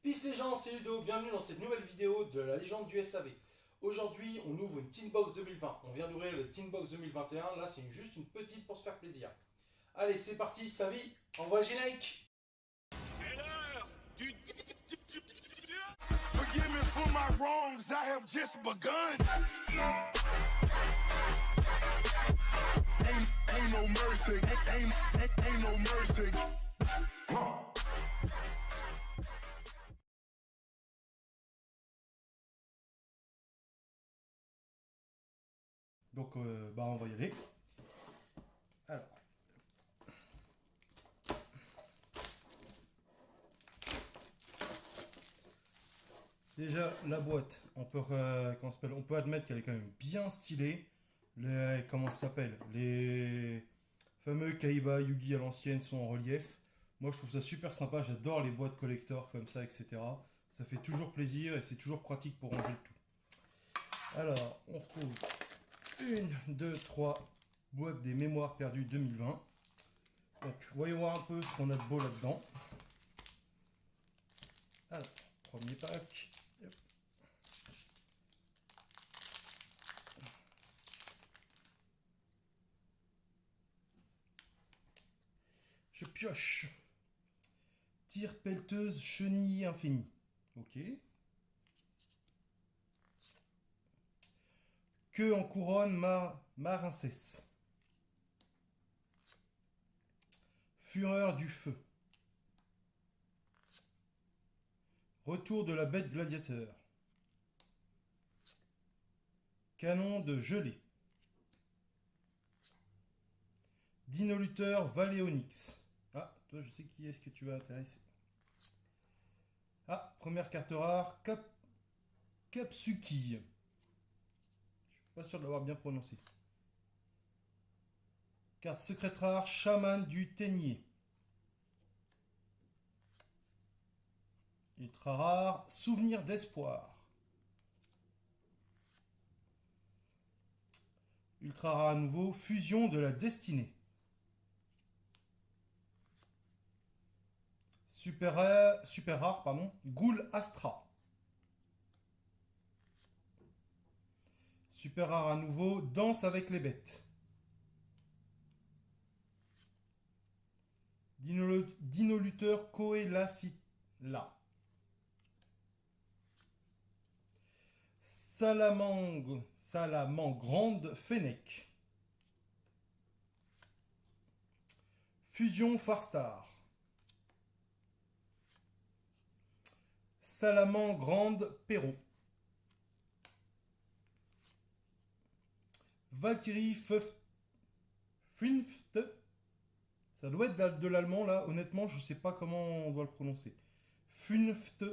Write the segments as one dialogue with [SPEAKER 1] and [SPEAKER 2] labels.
[SPEAKER 1] Peace les gens, c'est Ludo, bienvenue dans cette nouvelle vidéo de la légende du SAV. Aujourd'hui, on ouvre une Teen Box 2020. On vient d'ouvrir la Teen Box 2021, là c'est juste une petite pour se faire plaisir. Allez, c'est parti, Savi, envoie le générique.
[SPEAKER 2] C'est l'heure du...
[SPEAKER 3] Forgive me for my wrongs, I have just begun. Ain't no mercy, ain't no mercy.
[SPEAKER 1] Donc, on va y aller. Alors. Déjà, la boîte, on peut admettre qu'elle est quand même bien stylée. Comment ça s'appelle? Les fameux Kaiba Yugi à l'ancienne sont en relief. Moi, je trouve ça super sympa. J'adore les boîtes collector comme ça, etc. Ça fait toujours plaisir et c'est toujours pratique pour ranger le tout. Alors, on retrouve 1, 2, 3 boîtes des mémoires perdues 2020. Donc, voyons voir un peu ce qu'on a de beau là-dedans. Alors, premier pack. Hop. Je pioche. Tire pelleteuse chenille infinie. Ok. Queue en couronne marincesse. Fureur du feu. Retour de la bête gladiateur. Canon de gelée. Dinoluteur Valéonix. Ah, toi je sais qui est-ce que tu vas intéresser. Ah, première carte rare, Kapsuki. Je suis pas sûr de l'avoir bien prononcé. Carte secrète rare, Chaman du Ténier. Ultra rare, Souvenir d'espoir. Ultra rare à nouveau, Fusion de la destinée. Super rare, pardon, Ghoul Astra. Super rare à nouveau, Danse avec les bêtes. Dinoluteur Coelacilla. Salamandre Fennec. Fusion Farstar. Salamandre Perron. Valkyrie Funft. Ça doit être de l'allemand là, honnêtement, je sais pas comment on doit le prononcer. Funft.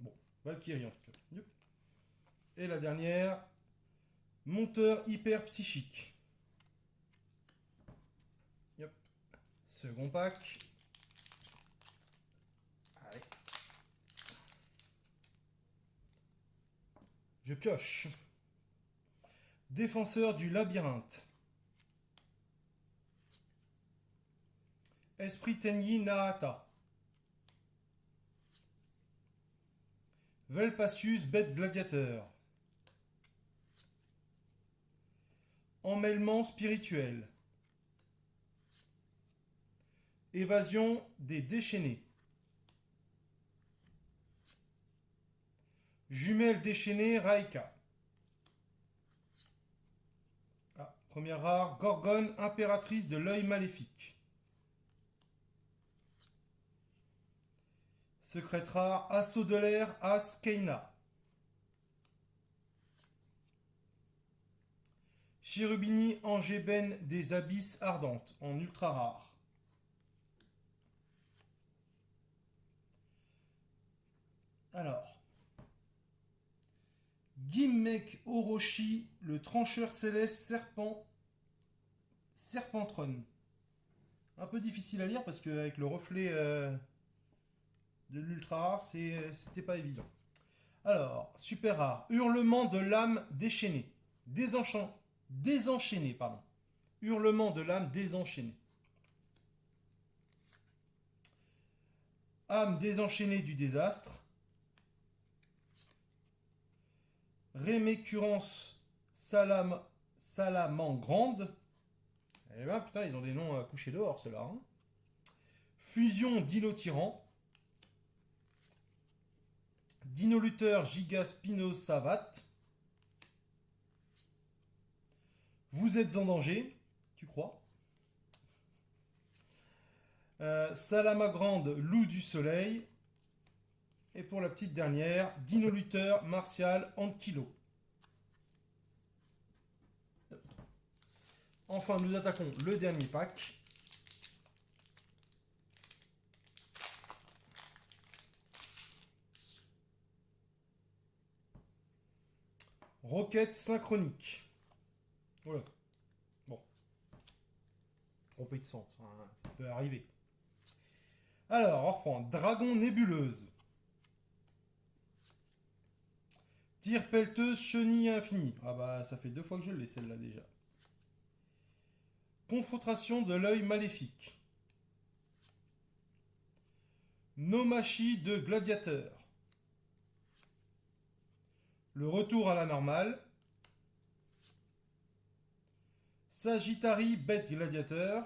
[SPEAKER 1] Bon, Valkyrie en tout cas. Yep. Et la dernière, monteur hyper psychique. Yep. Second pack. Allez. Je pioche. Défenseur du labyrinthe. Esprit Tenyi Nahata. Velpacius bête gladiateur. Emmêlement spirituel. Évasion des déchaînés. Jumelle déchaînée Raika. Ah, première rare, Gorgone impératrice de l'œil maléfique. Secrète rare, Assaut de l'air As Keina. Chérubini angébène des abysses ardentes en ultra rare. Alors, Gimmek Orochi, le trancheur céleste Serpentron. Un peu difficile à lire parce qu'avec le reflet de l'ultra rare, c'était pas évident. Alors, super rare, Hurlement de l'âme déchaînée. Désenchaîné, pardon. Hurlement de l'âme désenchaînée. Âme désenchaînée du désastre. Rémécurrence Salamangrande. Eh ben putain, ils ont des noms à coucher dehors, ceux-là. Hein. Fusion Dino-Tyran. Dino-Lutteur Giga-Spinosavat. Vous êtes en danger, tu crois? Salamagrande, Loup du Soleil. Et pour la petite dernière, Dino-Lutteur Martial Ankylo. Enfin, nous attaquons le dernier pack. Roquette synchronique. Voilà. Bon. Trompé de sens, hein, ça peut arriver. Alors, on reprend. Dragon nébuleuse. Tire pelleteuse chenille infinie. Ah bah, ça fait 2 fois que je l'ai, celle-là déjà. Confrontation de l'œil maléfique. Nomachi de gladiateur. Le retour à la normale. Sagittari bête gladiateur.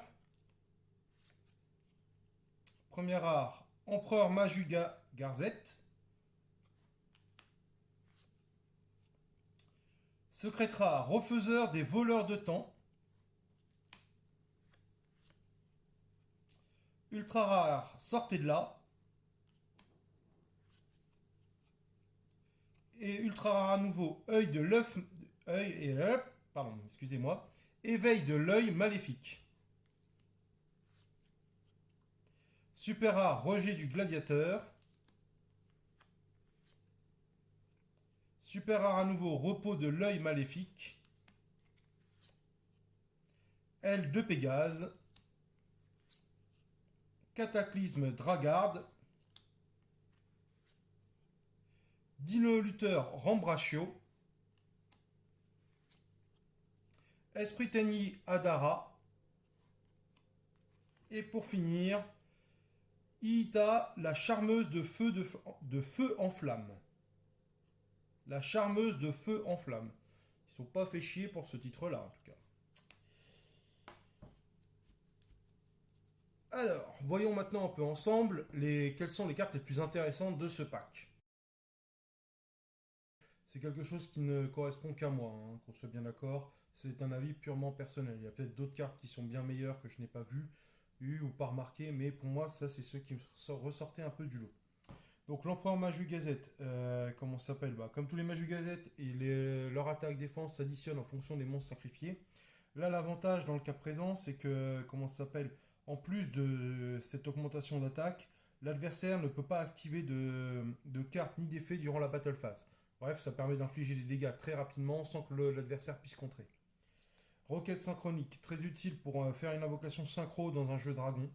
[SPEAKER 1] Premier rare, Empereur Majuga Garzette. Secret rare, Refaiseur des voleurs de temps. Ultra rare, Sortez de là. Et ultra rare à nouveau, œil de l'œuf. Pardon, excusez-moi. Éveil de l'œil maléfique. Super rare, Rejet du gladiateur. Super rare à nouveau, Repos de l'œil maléfique. Aile de Pégase. Cataclysme Dragarde. Dino-Lutteur Rambrachio. Esprit Adara. Et pour finir, Iita, la charmeuse de feu en flamme. La charmeuse de feu en flamme. Ils ne sont pas fait chier pour ce titre-là, en tout cas. Alors, voyons maintenant un peu ensemble quelles sont les cartes les plus intéressantes de ce pack. C'est quelque chose qui ne correspond qu'à moi, hein, qu'on soit bien d'accord. C'est un avis purement personnel. Il y a peut-être d'autres cartes qui sont bien meilleures que je n'ai pas vues ou pas remarquées, mais pour moi, ça, c'est ceux qui me ressortaient un peu du lot. Donc, l'Empereur Maju-Gazette, comment ça s'appelle? Comme tous les Maju-Gazette, leur attaque-défense s'additionne en fonction des monstres sacrifiés. Là, l'avantage dans le cas présent, c'est que, comment ça s'appelle? En plus de cette augmentation d'attaque, l'adversaire ne peut pas activer de cartes ni d'effets durant la battle phase. Bref, ça permet d'infliger des dégâts très rapidement sans que l'adversaire puisse contrer. Roquette synchronique, très utile pour faire une invocation synchro dans un jeu dragon.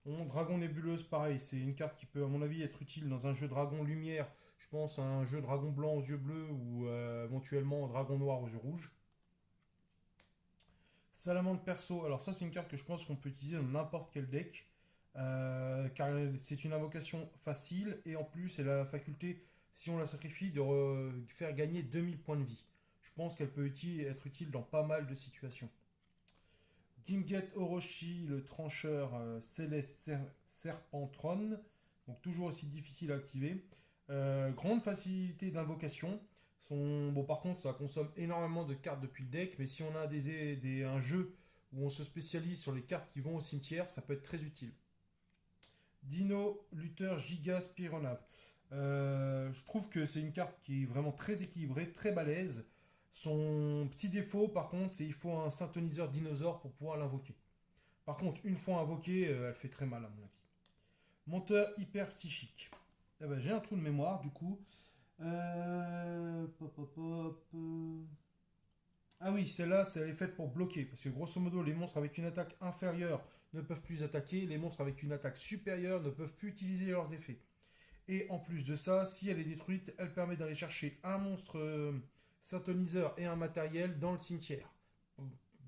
[SPEAKER 1] Dragon nébuleuse, pareil, c'est une carte qui peut, à mon avis, être utile dans un jeu dragon lumière. Je pense à un jeu dragon blanc aux yeux bleus ou éventuellement dragon noir aux yeux rouges. Salamandre perso, alors ça c'est une carte que je pense qu'on peut utiliser dans n'importe quel deck. Car c'est une invocation facile et en plus elle a la faculté, si on la sacrifie, de faire gagner 2000 points de vie. Je pense qu'elle peut être utile dans pas mal de situations. Ginget Orochi, le trancheur Céleste Serpentron, donc toujours aussi difficile à activer. Grande facilité d'invocation. Bon, par contre, ça consomme énormément de cartes depuis le deck, mais si on a un jeu où on se spécialise sur les cartes qui vont au cimetière, ça peut être très utile. Dino-Lutteur Giga Spironave. Je trouve que c'est une carte qui est vraiment très équilibrée, très balèze. Son petit défaut, par contre, c'est qu'il faut un synthoniseur dinosaure pour pouvoir l'invoquer. Par contre, une fois invoquée, elle fait très mal à mon avis. Monteur hyper psychique. Eh ben, j'ai un trou de mémoire, du coup. Ah oui, celle-là, elle est faite pour bloquer. Parce que grosso modo, les monstres avec une attaque inférieure ne peuvent plus attaquer. Les monstres avec une attaque supérieure ne peuvent plus utiliser leurs effets. Et en plus de ça, si elle est détruite, elle permet d'aller chercher un monstre synthoniseur et un matériel dans le cimetière.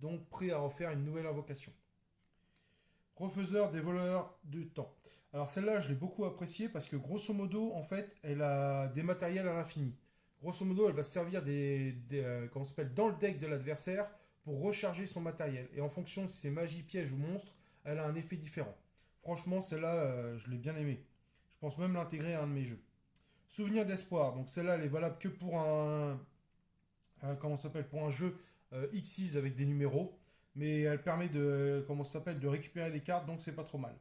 [SPEAKER 1] Donc prêt à en faire une nouvelle invocation. Refaiseur des voleurs du temps. Alors celle-là, je l'ai beaucoup appréciée parce que grosso modo, en fait, elle a des matériels à l'infini. Grosso modo, elle va se servir comment ça s'appelle, dans le deck de l'adversaire pour recharger son matériel. Et en fonction si c'est magie, piège ou monstre, elle a un effet différent. Franchement, celle-là, je l'ai bien aimée. Je pense même l'intégrer à un de mes jeux. Souvenir d'espoir. Donc celle-là, elle est valable que pour comment ça s'appelle, pour un jeu X6 avec des numéros. Mais elle permet de, comment ça s'appelle, de récupérer des cartes, donc c'est pas trop mal.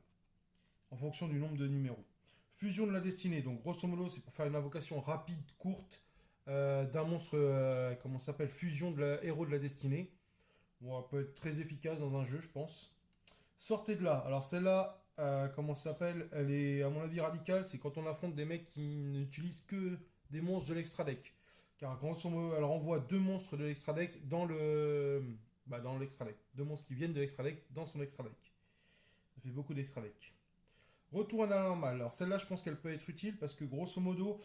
[SPEAKER 1] En fonction du nombre de numéros. Fusion de la destinée. Donc grosso modo, c'est pour faire une invocation rapide, courte, d'un monstre, comment ça s'appelle, fusion de la héros de la destinée. Bon, elle peut être très efficace dans un jeu, je pense. Sortez de là. Alors celle-là, comment ça s'appelle, elle est à mon avis radicale. C'est quand on affronte des mecs qui n'utilisent que des monstres de l'extra deck. Car grosso modo, elle renvoie 2 monstres de l'extra deck dans l'extra deck. 2 monstres qui viennent de l'extra deck dans son extra deck. Ça fait beaucoup d'extra deck. Retour à la normale. Alors celle-là, je pense qu'elle peut être utile parce que grosso modo,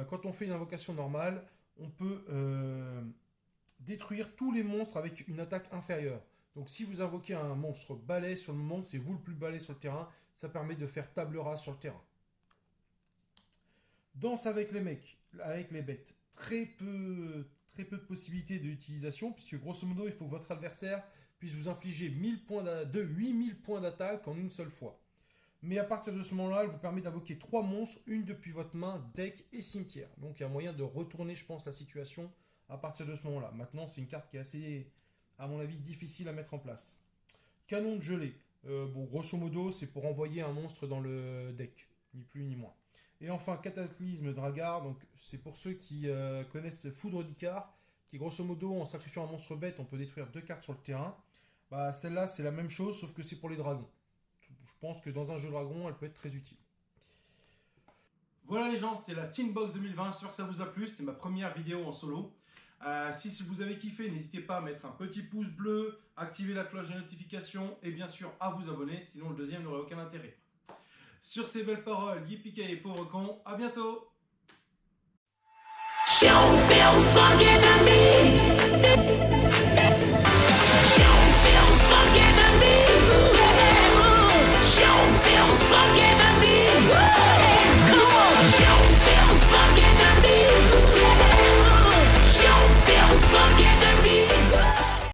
[SPEAKER 1] quand on fait une invocation normale, on peut détruire tous les monstres avec une attaque inférieure. Donc si vous invoquez un monstre balai sur le moment, c'est vous le plus balai sur le terrain, ça permet de faire table rase sur le terrain. Danse avec les mecs, avec les bêtes. Très peu de possibilités d'utilisation, puisque grosso modo, il faut que votre adversaire puisse vous infliger 8000 points d'attaque en une seule fois. Mais à partir de ce moment-là, elle vous permet d'invoquer 3 monstres, une depuis votre main, deck et cimetière. Donc il y a moyen de retourner, je pense, la situation à partir de ce moment-là. Maintenant, c'est une carte qui est assez, à mon avis, difficile à mettre en place. Canon de gelée. Bon, grosso modo, c'est pour envoyer un monstre dans le deck, ni plus ni moins. Et enfin, Cataclysme Dragar, donc c'est pour ceux qui connaissent Foudre d'Icare, qui grosso modo, en sacrifiant un monstre bête, on peut détruire 2 cartes sur le terrain. Bah, celle-là, c'est la même chose, sauf que c'est pour les dragons. Je pense que dans un jeu dragon, elle peut être très utile. Voilà les gens, c'était la Teambox 2020, j'espère que ça vous a plu, c'était ma première vidéo en solo. Si vous avez kiffé, n'hésitez pas à mettre un petit pouce bleu, activer la cloche de notification et bien sûr à vous abonner, sinon le deuxième n'aurait aucun intérêt. Sur ces belles paroles, yippee et pauvre con, à bientôt!
[SPEAKER 4] You feel fucking at me.